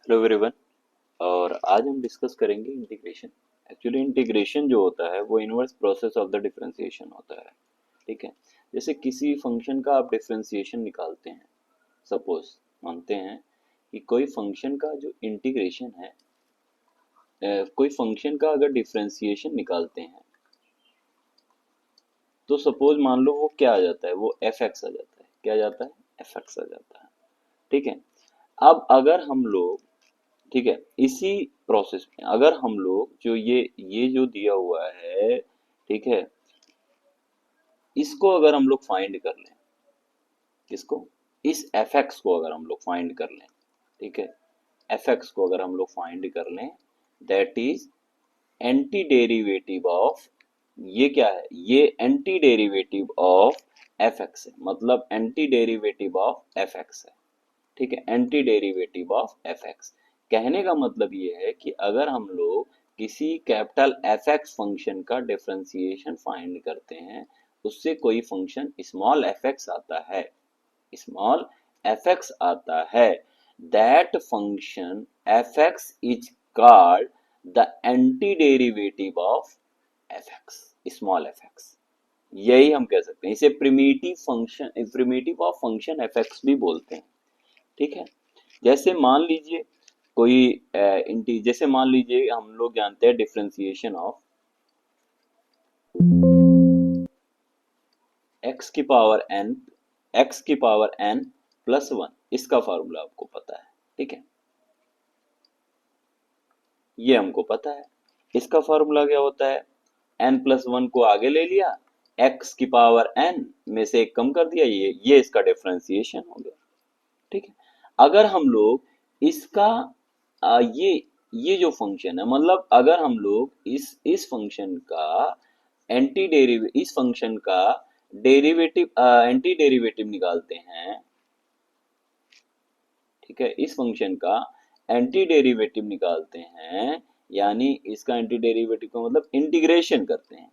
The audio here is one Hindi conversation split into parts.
Hello everyone. और आज हम डिस्कस करेंगे इंटीग्रेशन। एक्चुअली इंटीग्रेशन जो होता है वो inverse process of the differentiation होता है। ठीक है। जैसे किसी फंक्शन का आप डिफरेंशिएशन निकालते हैं, सपोज मानते हैं कि कोई फंक्शन का जो इंटीग्रेशन है, कोई फंक्शन का अगर डिफरेंशिएशन निकालते हैं तो सपोज मान लो वो क्या आ जाता है, वो एफ एक्स आ जाता है। क्या आ जाता है? एफ एक्स आ जाता है। ठीक है। अब अगर हम लोग, ठीक है, इसी प्रोसेस में अगर हम लोग जो ये जो दिया हुआ है, ठीक है, इसको अगर हम लोग फाइंड कर लें, किसको? इस एफ एक्स को अगर हम लोग फाइंड कर लें, ठीक है, एफ एक्स को अगर हम लोग फाइंड कर लें, that is anti derivative of, ये क्या है? ये anti derivative of f x है, मतलब anti derivative of f x है। ठीक है, anti derivative of f x. कहने का मतलब ये है कि अगर हम लोग किसी कैपिटल एफ एक्स फंक्शन का डिफरेंशिएशन फाइंड करते हैं, उससे कोई फंक्शन स्मॉल एफ एक्स आता है, स्मॉल एफ एक्स आता है, that function F x is called the anti derivative of f x, small F x. यही हम कह सकते हैं, इसे primitive function, primitive of function F x भी बोलते हैं। ठीक है। जैसे मान लीजिए कोई जैसे मान लीजिए हम लोग जानते हैं डिफरेंशिएशन ऑफ एक्स की पावर एन, एक्स की पावर एन प्लस वन, इसका फार्मूला आपको पता है। ठीक है, ये हमको पता है। इसका फार्मूला क्या होता है? एन प्लस वन को आगे ले लिया, एक्स की पावर एन में से एक कम कर दिया, ये इसका डिफरेंशिएशन हो गया। ठीक है। अगर हम लोग इसका ये जो फंक्शन है, मतलब अगर हम लोग इस फंक्शन का एंटी डेरिवे इस फंक्शन का डेरिवेटिव, एंटी डेरिवेटिव निकालते हैं, ठीक है, इस फंक्शन का एंटी डेरिवेटिव निकालते हैं, यानी इसका एंटी डेरिवेटिव का मतलब इंटीग्रेशन करते हैं,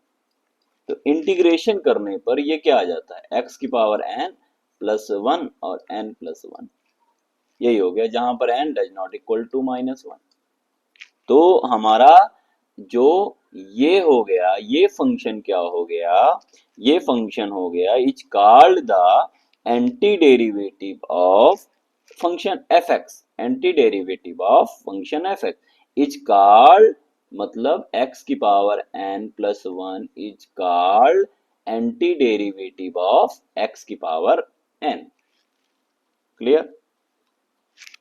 तो इंटीग्रेशन करने पर ये क्या आ जाता है? एक्स की पावर एन प्लस वन और एन प्लस वन, यही हो गया, जहां पर n does not equal to minus one. तो हमारा जो ये हो गया, ये फंक्शन क्या हो गया? ये फंक्शन हो गया is called the anti derivative of function F x, anti derivative of function F x is called, मतलब x की power n plus one is called anti derivative of x की पावर n। क्लियर?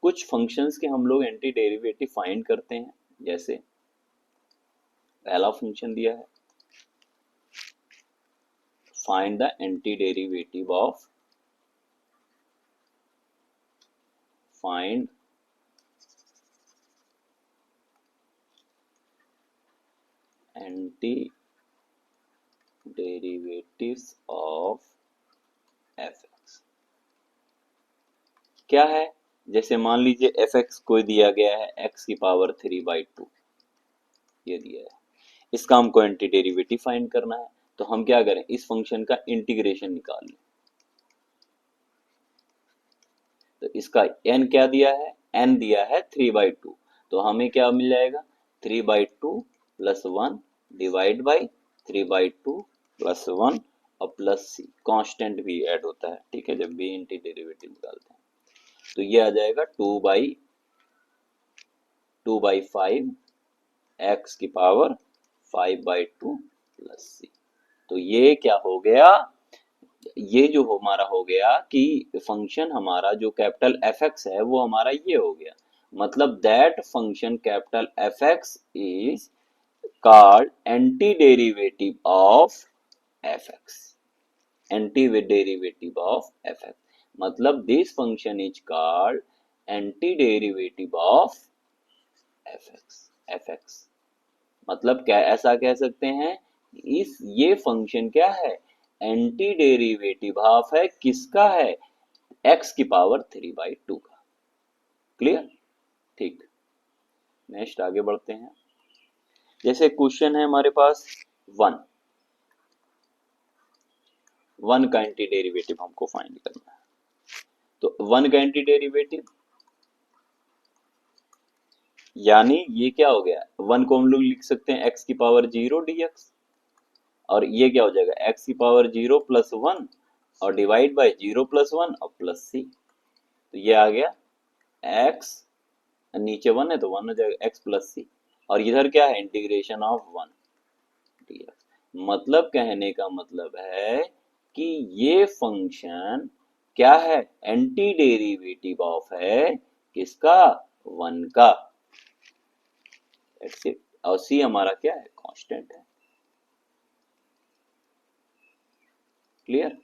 कुछ फंक्शंस के हम लोग एंटी डेरिवेटिव फाइंड करते हैं। जैसे पहला फंक्शन दिया है, find the anti derivative of, find anti derivatives of f x. क्या है? जैसे मान लीजिए एफ एक्स को दिया गया है एक्स की पावर थ्री बाई टू, ये दिया है, इसका हमको एंटी डेरिवेटिव फाइंड करना है। तो हम क्या करें? इस फंक्शन का इंटीग्रेशन निकाल लें। तो इसका n क्या दिया है? n दिया है थ्री बाई टू, तो हमें क्या मिल जाएगा? Three by two plus one divide by three by two plus one और प्लस सी, कांस्टेंट भी ऐड होता है, ठीक है, जब भी एंटी डेरिवेटिव निकालते हैं। तो ये आ जाएगा टू बाई फाइव एक्स की power five by two plus c. तो ये क्या हो गया? ये जो हमारा हो गया कि फंक्शन हमारा जो कैपिटल एफ एक्स है वो हमारा ये हो गया, मतलब that function capital F x is called anti derivative of f x, anti derivative of f x, मतलब this function is called anti derivative of f x. मतलब क्या ऐसा कह सकते हैं, इस ये फंक्शन क्या है? एंटी डेरिवेटिव हाफ है, किसका है? एक्स की पावर थ्री बाई टू का। क्लियर? ठीक। नेक्स्ट आगे बढ़ते हैं। जैसे क्वेश्चन है हमारे पास वन, वन का एंटी डेरिवेटिव हमको फाइंड करना है। तो वन का एंटी डेरिवेटिव यानी ये क्या हो गया, वन को हम लोग लिख सकते हैं एक्स की पावर 0 dx, और ये क्या हो जाएगा एक्स की पावर 0 + 1 और डिवाइड बाय 0 + 1 और प्लस सी। तो ये आ गया एक्स, नीचे 1 है तो 1 हो जाएगा एक्स प्लस सी, और इधर क्या है इंटीग्रेशन ऑफ 1 dx। मतलब कहने का मतलब है कि ये फंक्शन क्या है, एंटी डेरिवेटिव ऑफ है किसका, 1 का। और सी हमारा क्या है, कांस्टेंट है। क्लियर,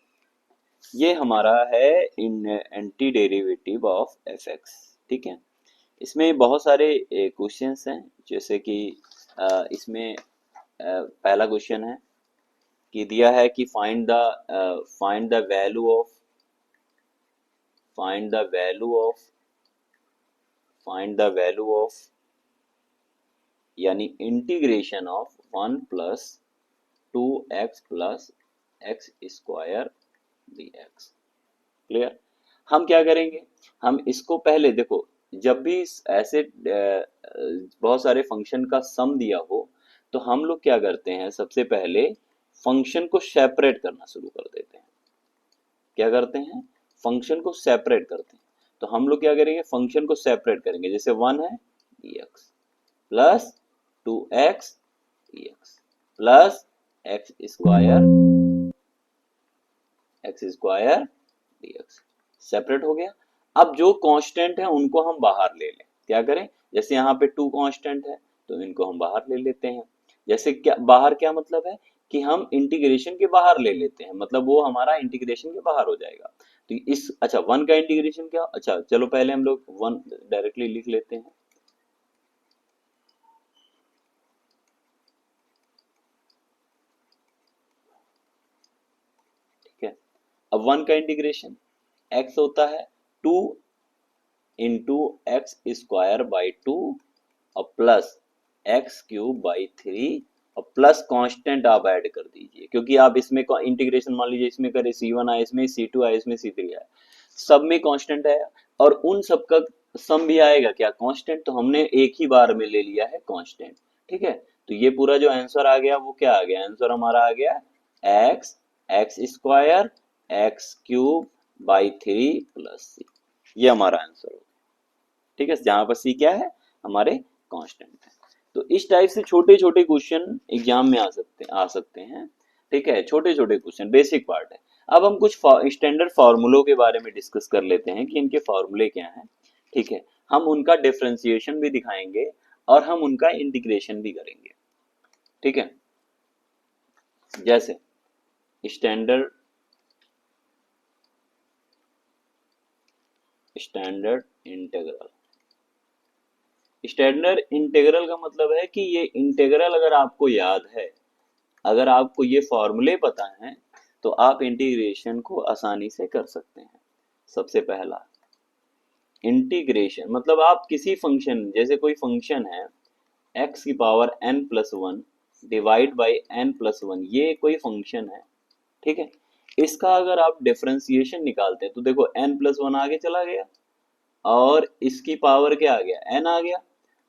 ये हमारा है इन anti derivative of f x. ठीक है, इसमें बहुत सारे क्वेश्चंस हैं, जैसे कि इसमें पहला क्वेश्चन है कि दिया है कि find the value of find the value of find the value of यानी integration of 1 + 2x + x² dx। Clear, हम क्या करेंगे, हम इसको पहले देखो, जब भी ऐसे बहुत सारे फंक्शन का सम दिया हो तो हम लोग क्या करते हैं, सबसे पहले फंक्शन को सेपरेट करना शुरू कर देते हैं। क्या करते हैं, फंक्शन को सेपरेट करते हैं। तो हम लोग क्या करेंगे, फंक्शन को सेपरेट करेंगे, जैसे 1 है dx plus 2x dx plus x² dx, separate हो गया। अब जो कांस्टेंट है उनको हम बाहर ले लें, क्या करें, जैसे यहाँ पे 2 कांस्टेंट है तो इनको हम बाहर ले लेते हैं। जैसे क्या बाहर, क्या मतलब है कि हम इंटीग्रेशन के बाहर ले लेते हैं, मतलब वो हमारा इंटीग्रेशन के बाहर हो जाएगा। तो इस अच्छा 1 का इंटीग्रेशन क्या, अच्छा चलो पहले हम लोग 1 डायरेक्टली लिख लेते हैं। ठीक है, अब 1 का इंटीग्रेशन x होता है 2 × x² / 2 और प्लस x³ / 3 और प्लस कांस्टेंट आप ऐड कर दीजिए, क्योंकि आप इसमें इंटीग्रेशन मान लीजिए इसमें करें c1 आए, इसमें c2 आए, इसमें c3 आए, सब में कांस्टेंट है, और उन सब का सम भी आएगा क्या, कांस्टेंट। तो हमने एक ही बार में ले लिया है कांस्टेंट। ठीक है, तो ये पूरा जो आंसर आ गया वो क्या आ गया, आंसर हमारा आ गया x² x³ / 3 + c, ये हमारा आंसर होगा। ठीक है, जहां पर सी क्या है, हमारे कांस्टेंट है। तो इस टाइप से छोटे छोटे क्वेश्चन एग्जाम में आ सकते हैं। ठीक है, छोटे छोटे क्वेश्चन बेसिक पार्ट है। अब हम कुछ स्टैंडर्ड फार्मूलों के बारे में डिस्कस कर लेते हैं कि इनके फार्मूले क्या हैं। ठीक है, हम उनका डिफरेंशिएशन भी दिखाएंगे और हम उनका इंटीग्रेशन भी करेंगे। ठीक है, जैसे standard standard integral. Standard integral का मतलब है कि ये इंटीग्रल अगर आपको याद है, अगर आपको ये फॉर्मूले पता हैं, तो आप इंटीग्रेशन को आसानी से कर सकते हैं। सबसे पहला इंटीग्रेशन मतलब आप किसी फंक्शन, जैसे कोई फंक्शन है x⁻n+1 डिवाइड बाई n+1, ये कोई फंक्शन है। ठीक है, इसका अगर आप डिफरेंशिएशन निकालते हैं तो देखो n+1 आगे चला गया और इसकी पावर क्या आ गया, n आ गया,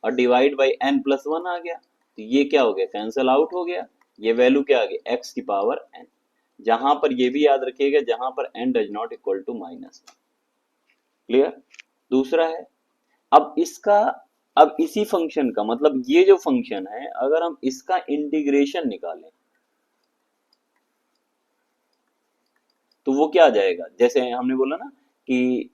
और डिवाइड बाई n+1 आ गया, तो ये क्या हो गया, कैंसल आउट हो गया। ये वैल्यू क्या आ गई, x की पावर n। जहां पर ये भी याद रखिएगा, जहां पर n does not equal to -1। Clear, दूसरा है, अब इसका, अब इसी फंक्शन का मतलब ये जो फंक्शन है, अगर हम इसका इंटीग्रेशन निकालें तो वो क्या आ जाएगा, जैसे हमने बोला ना कि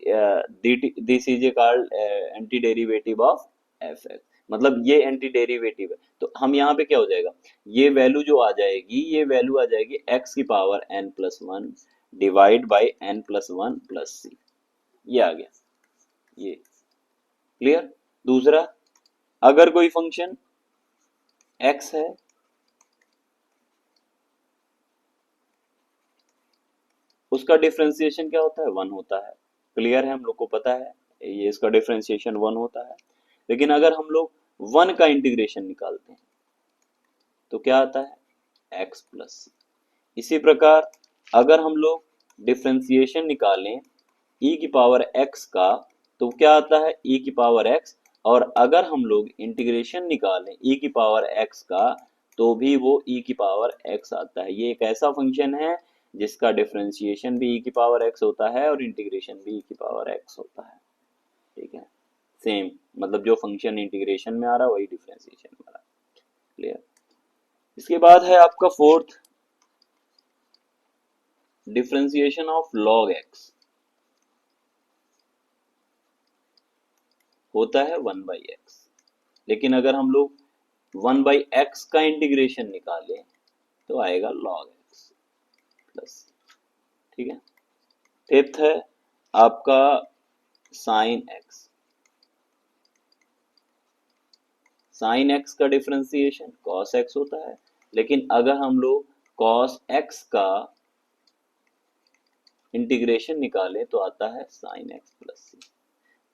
this is a called anti derivative of f x, मतलब ये एंटी डेरिवेटिव है। तो हम यहाँ पे क्या हो जाएगा, ये वैल्यू जो आ जाएगी, ये वैल्यू आ जाएगी x की power n+1 divide by n+1 plus c, ये आ गया ये। क्लियर, दूसरा, अगर कोई फंक्शन x है, उसका डिफरेंशिएशन क्या होता है, 1 होता है। क्लियर है, हम लोग को पता है ये इसका डिफरेंशिएशन 1 होता है। लेकिन अगर हम लोग 1 का इंटीग्रेशन निकालते हैं तो क्या आता है, x प्लस। इसी प्रकार अगर हम लोग डिफरेंशिएशन निकालें e की पावर x का, तो क्या आता है, e की पावर x और अगर हम लोग इंटीग्रेशन निकालें e की पावर x का, तो भी वो e की पावर x आता है। ये एक ऐसा फंक्शन है जिसका डिफरेंशिएशन भी e की पावर x होता है और इंटीग्रेशन भी e की पावर x होता है। ठीक है, सेम, मतलब जो फंक्शन इंटीग्रेशन में आ रहा है वही डिफरेंशिएशन में आ रहा है। क्लियर। इसके बाद है आपका fourth, differentiation of log x होता है 1/x। लेकिन अगर हम लोग 1/x का इंटीग्रेशन निकालें तो आएगा log x प्लस। ठीक है। फिफ्थ है आपका साइन x। साइन x का डिफरेंशिएशन cos x होता है, लेकिन अगर हम लोग cos x का इंटीग्रेशन निकालें तो आता है साइन x प्लस सी।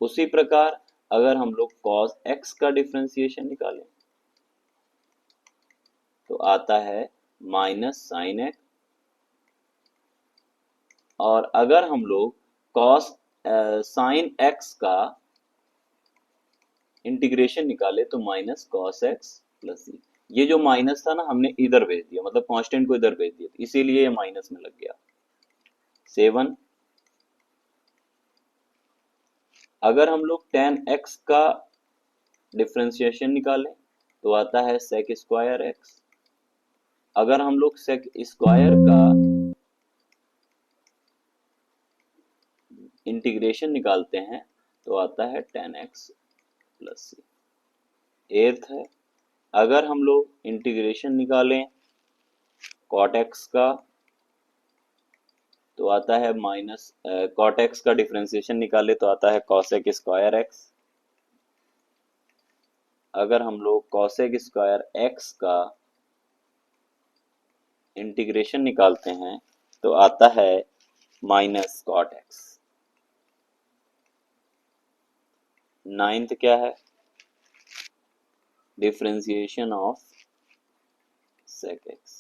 उसी प्रकार अगर हम लोग cos x का डिफरेंशिएशन निकालें तो आता है माइनस साइन x, और अगर हम लोग cos साइन x का इंटीग्रेशन निकाले तो minus cos x plus c. ये जो माइनस था ना, हमने इधर भेज दिया, मतलब कांस्टेंट को इधर भेज दिया, इसीलिए ये माइनस में लग गया। 7, अगर हम लोग tan x का डिफरेंशिएशन निकालें तो आता है sec स्क्वायर x। अगर हम लोग sec स्क्वायर का इंटीग्रेशन निकालते हैं तो आता है tan x प्लस सी। 8 है, अगर हम लोग इंटीग्रेशन निकालें cot x का तो आता है माइनस, cot x का डिफरेंशिएशन निकाले तो आता है cosec स्क्वायर x। अगर हम लोग cosec स्क्वायर x का इंटीग्रेशन निकालते हैं तो आता है माइनस cot x। 9th क्या है, डिफरेंशिएशन ऑफ sec x।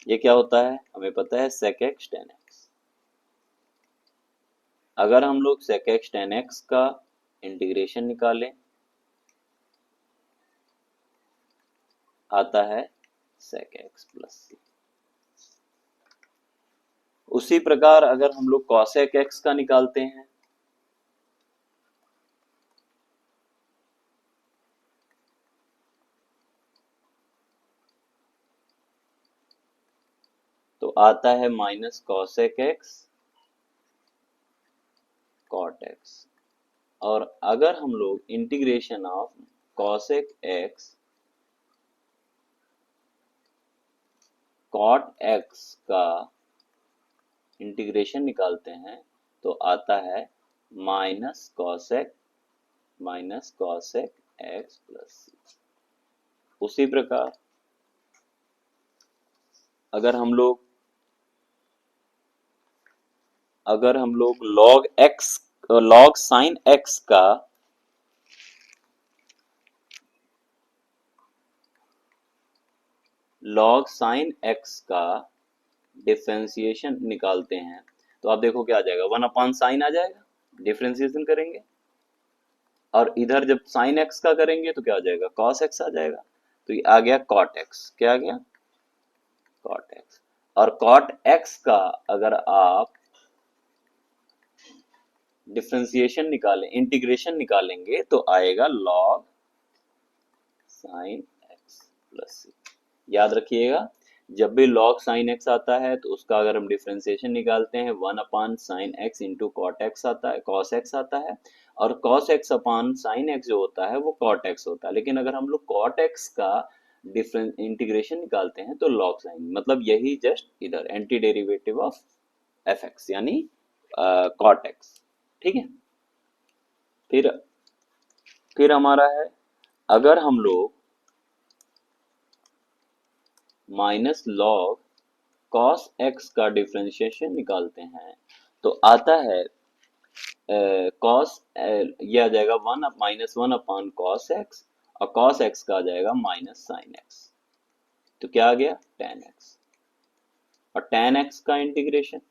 ये क्या होता है, हमें पता है sec x tan x। अगर हम लोग sec x tan x का इंटीग्रेशन निकालें आता है sec x प्लस सी। उसी प्रकार अगर हम लोग cosec x का निकालते हैं तो आता है minus cosec x cot x। और अगर हम लोग integration of cosec x cot x का इंटीग्रेशन निकालते हैं तो आता है माइनस cosec x प्लस सी। उसी प्रकार अगर हम लोग log sin x का डिफरेंशिएशन निकालते हैं तो आप देखो क्या आ जाएगा, 1/sin आ जाएगा, डिफरेंशिएशन करेंगे। और इधर जब sin x का करेंगे तो क्या आ जाएगा, cos x आ जाएगा। तो ये आ गया cot x। क्या आ गया, cot x। और cot x का अगर आप डिफरेंशिएशन निकालें, इंटीग्रेशन निकालेंगे तो आएगा log sin x प्लस सी। याद रखिएगा, जब भी log sin x आता है तो उसका अगर हम डिफरेंशिएशन निकालते हैं 1/sin x into cot x आता है, cos x आता है। और cos x अपान sin x जो होता है वो cot x होता है। लेकिन अगर हम लोग cot x का डिफरेंस इंटीग्रेशन निकालते हैं तो log sin, मतलब यही जस्ट इधर एंटी डेरिवेटिव ऑफ fx यानी cot x। ठीक है। फिर हमारा है, अगर हम लोग माइनस लॉग cos x का डिफरेंशिएशन निकालते हैं तो आता है cos, ये आ जाएगा -1 cos x, और cos x का आ जाएगा माइनस sin x। तो क्या आ गया, tan x। और tan x का इंटीग्रेशन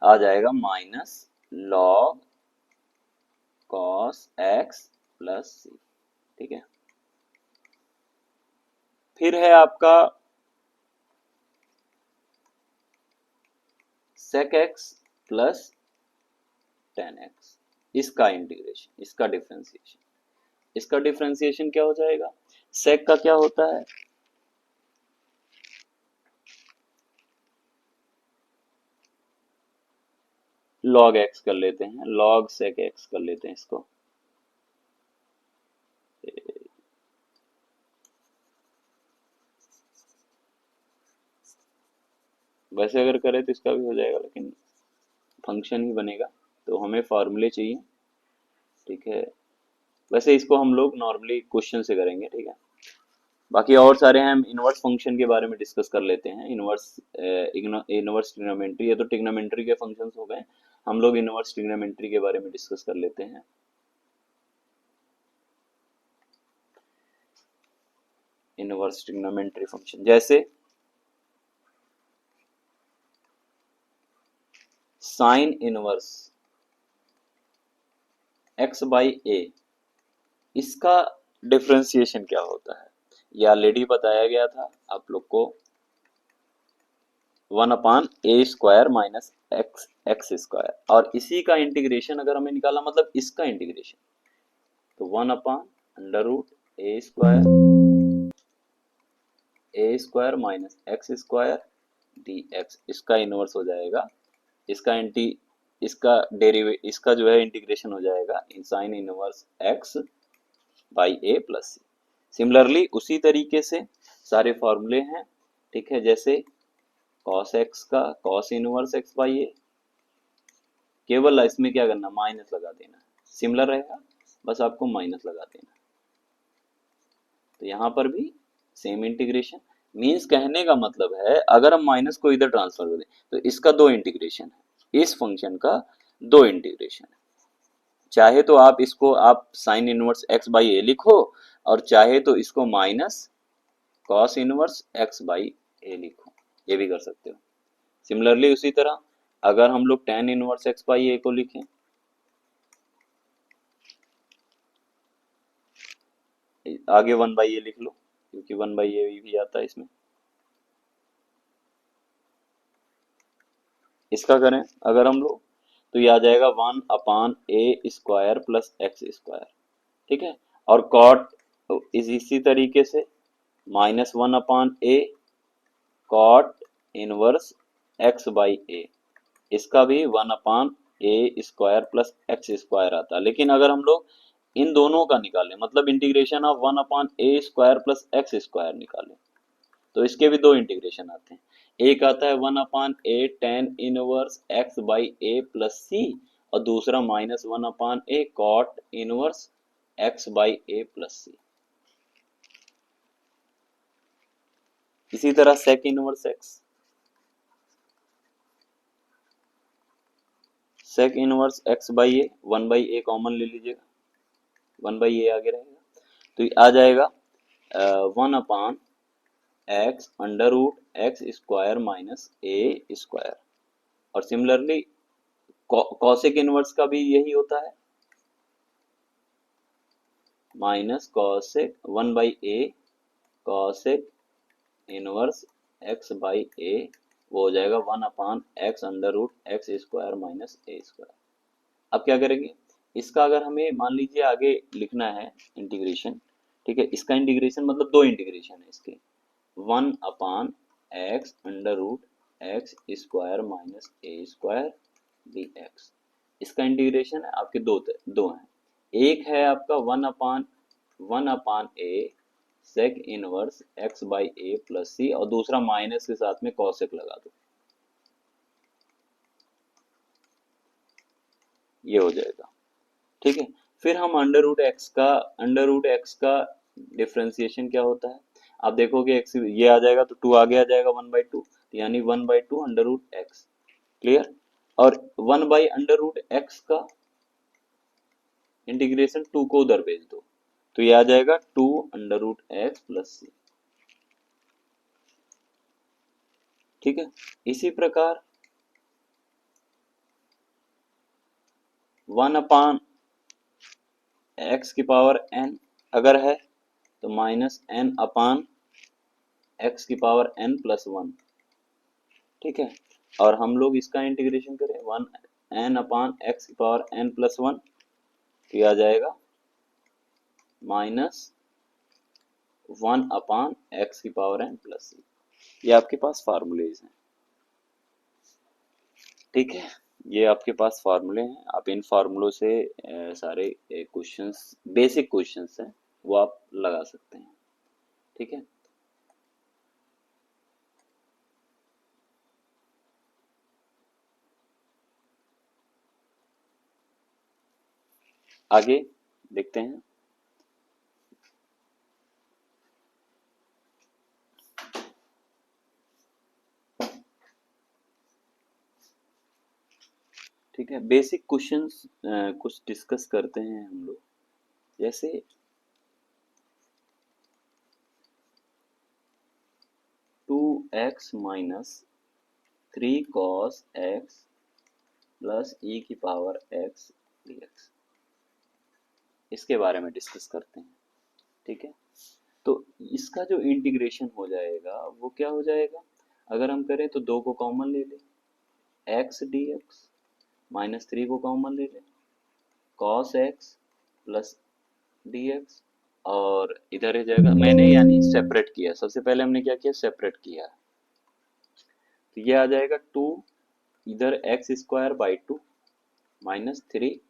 आ जाएगा minus log cos x plus c. ठीक है, फिर है आपका sec x plus tan x, इसका इंटीग्रेशन, इसका डिफरेंशिएशन। इसका डिफरेंशिएशन क्या हो जाएगा, सेक का क्या होता है, लॉग एक्स कर लेते हैं, लॉग सेक एक्स कर लेते हैं इसको। वैसे अगर करें तो इसका भी हो जाएगा, लेकिन फंक्शन ही बनेगा, तो हमें फॉर्मूले चाहिए। ठीक है, वैसे इसको हम लोग नॉर्मली क्वेश्चन से करेंगे। ठीक है, बाकी और सारे हैं, हम इनवर्स फंक्शन के बारे में डिस्कस कर लेते हैं। इनवर्स इनवर्स ट्रिग्नोमेट्री, ये तो ट्रिग्नोमेट्री के फंक्शंस हो गए, हम लोग इनवर्स ट्रिग्नोमेट्री के बारे में डिस्कस कर लेते हैं। इनवर्स ट्रिग्नोमेट्री फंक्शन जैसे sign inverse x by a, इसका डिफरेंशिएशन क्या होता है, ये ऑलरेडी बताया गया था आप लोग को, 1/a² minus x x square, और इसी का इंटीग्रेशन अगर हमें निकाला, मतलब इसका इंटीग्रेशन, तो 1/√a² minus x square d x, इसका इनवर्स हो जाएगा, इसका इसका जो है इंटीग्रेशन हो जाएगा इन sine inverse x by a plus c. Similarly उसी तरीके से सारे फॉर्मूले हैं। ठीक है, जैसे कॉस एक्स का cos inverse x by a, केवल इसमें क्या करना, माइनस लगा देना, सिमिलर रहेगा, बस आपको माइनस लगा देना। तो यहाँ पर भी सेम इंटीग्रेशन, मीन्स कहने का मतलब है अगर हम माइनस को इधर ट्रांसफर कर दें तो इसका दो इंटीग्रेशन है, इस फंक्शन का दो इंटीग्रेशन है। चाहे तो आप इसको आप sine inverse x by a लिखो, और चाहे तो इसको minus cos inverse x by a लिखो, ये भी कर सकते हो। सिमिलरली उसी तरह अगर हम लोग टेन इनवर्स एक्स बाई ए को लिखें, आगे वन बाई ए लिख लो, क्योंकि वन बाई ए भी आता है इसमें। इसका करें अगर हम लोग, तो ये आ जाएगा 1/a² प्लस एक्स स्क्वायर। ठीक है, और कॉट इसी तरीके से -1/a cot inverse x by a, इसका भी 1/a² प्लस एक्स स्क्वायर आता है। लेकिन अगर हम लोग इन दोनों का निकालें, मतलब integration of 1/a² plus x square निकालें, तो इसके भी दो इंटीग्रेशन आते हैं। एक आता है 1/a tan inverse x by a plus c, और दूसरा -1/a cot inverse x by a plus c. इसी तरह sec inverse x, sec inverse x by a, 1/a common ले लीजिएगा, 1/a आगे रहेगा, तो ये आ जाएगा 1/x√x² माइनस ए स्क्वायर। और सिमिलरली कॉसेक इनवर्स का भी यही होता है, minus cosec 1/a cosec inverse x by a, वो हो जाएगा 1/x√x² माइनस ए स्क्वायर। अब क्या करेंगे, इसका अगर हमें मान लीजिए आगे लिखना है इंटीग्रेशन, ठीक है, इसका इंटीग्रेशन मतलब दो इंटीग्रेशन है इसके, 1/x√x² minus a square d x, इसका इंटीग्रेशन है आपके दो हैं। एक है आपका 1/a sec inverse x by a plus c, और दूसरा माइनस के साथ में कॉसेक लगा दो, ये हो जाएगा। ठीक है, फिर हम अंडर रूट एक्स का डिफ्रेंसिएशन क्या होता है, आप देखोगे एक्स ये आ जाएगा तो टू आगे आ जाएगा 1/2, यानी 1/2 अंडर रूट एक्स। क्लियर, और 1/√x का इंटीग्रेशन टू को उधर भेज दो, तो ये आ जाएगा 2√x प्लस सी। ठीक है, इसी प्रकार 1/x⁴n अगर है तो -n/x⁴n+1, ठीक है। और हम लोग इसका इंटीग्रेशन करें 1n/x⁴n+1 तो ये आ जाएगा -1/x⁴n+c। ये आपके पास फार्मूलेज हैं, ठीक है। ये आपके पास फार्मूले हैं, आप इन फार्मूलों से सारे क्वेश्चंस, बेसिक क्वेश्चंस हैं, वो आप लगा सकते हैं, ठीक है। आगे देखते हैं। ठीक है, बेसिक क्वेश्चंस कुछ डिस्कस करते हैं हम लोग। जैसे 2x minus 3 cos x plus e⁴x dx, इसके बारे में डिस्कस करते हैं, ठीक है। तो इसका जो इंटीग्रेशन हो जाएगा वो क्या हो जाएगा, अगर हम करें तो 2 को कॉमन ले लें, x dx, -3 को कॉमन ले लें, cos x प्लस dx, और इधर ही जाएगा, मैंने यानी सेपरेट किया, सबसे पहले हमने क्या किया, सेपरेट किया। तो ये आ जाएगा 2, इधर x²/2 -3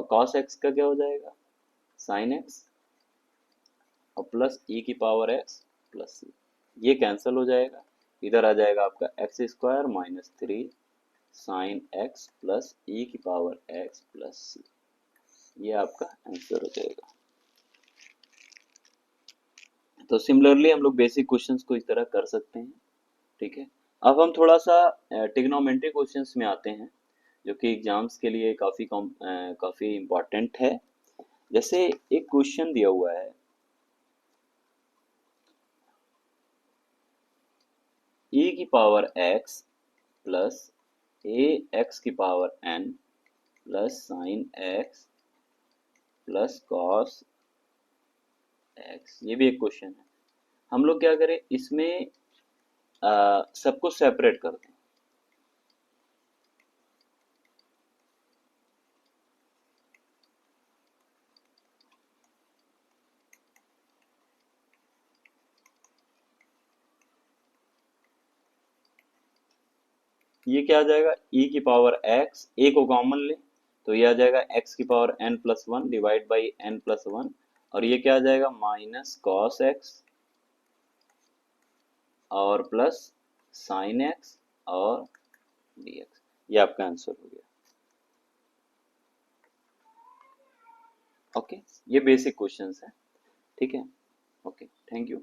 cos x का क्या हो जाएगा, sin x, और प्लस e⁴x प्लस c, ये कैंसिल हो जाएगा, इधर आ जाएगा आपका x² -3 sin x plus e⁴x plus c, ये आपका आंसर हो जाएगा। तो सिमिलरली हम लोग बेसिक क्वेश्चंस को इस तरह कर सकते हैं, ठीक है। अब हम थोड़ा सा ट्रिग्नोमेट्री क्वेश्चंस में आते हैं, जो कि एग्जाम्स के लिए काफी इम्पोर्टेंट है। जैसे एक क्वेश्चन दिया हुआ है, e⁴x plus ax⁴n plus sin x plus cos x, ये भी एक क्वेश्चन है। हम लोग क्या करें, इसमें सबको सेपरेट कर दें। ये क्या आ जाएगा, e⁴x, a को कॉमन ले तो ये आ जाएगा x⁴n+1 डिवाइड बाई n+1, और ये क्या आ जाएगा, माइनस cos x और प्लस sin x और dx, ये आपका आंसर हो गया। ओके, ये बेसिक क्वेश्चंस है, ठीक है। Okay, thank you.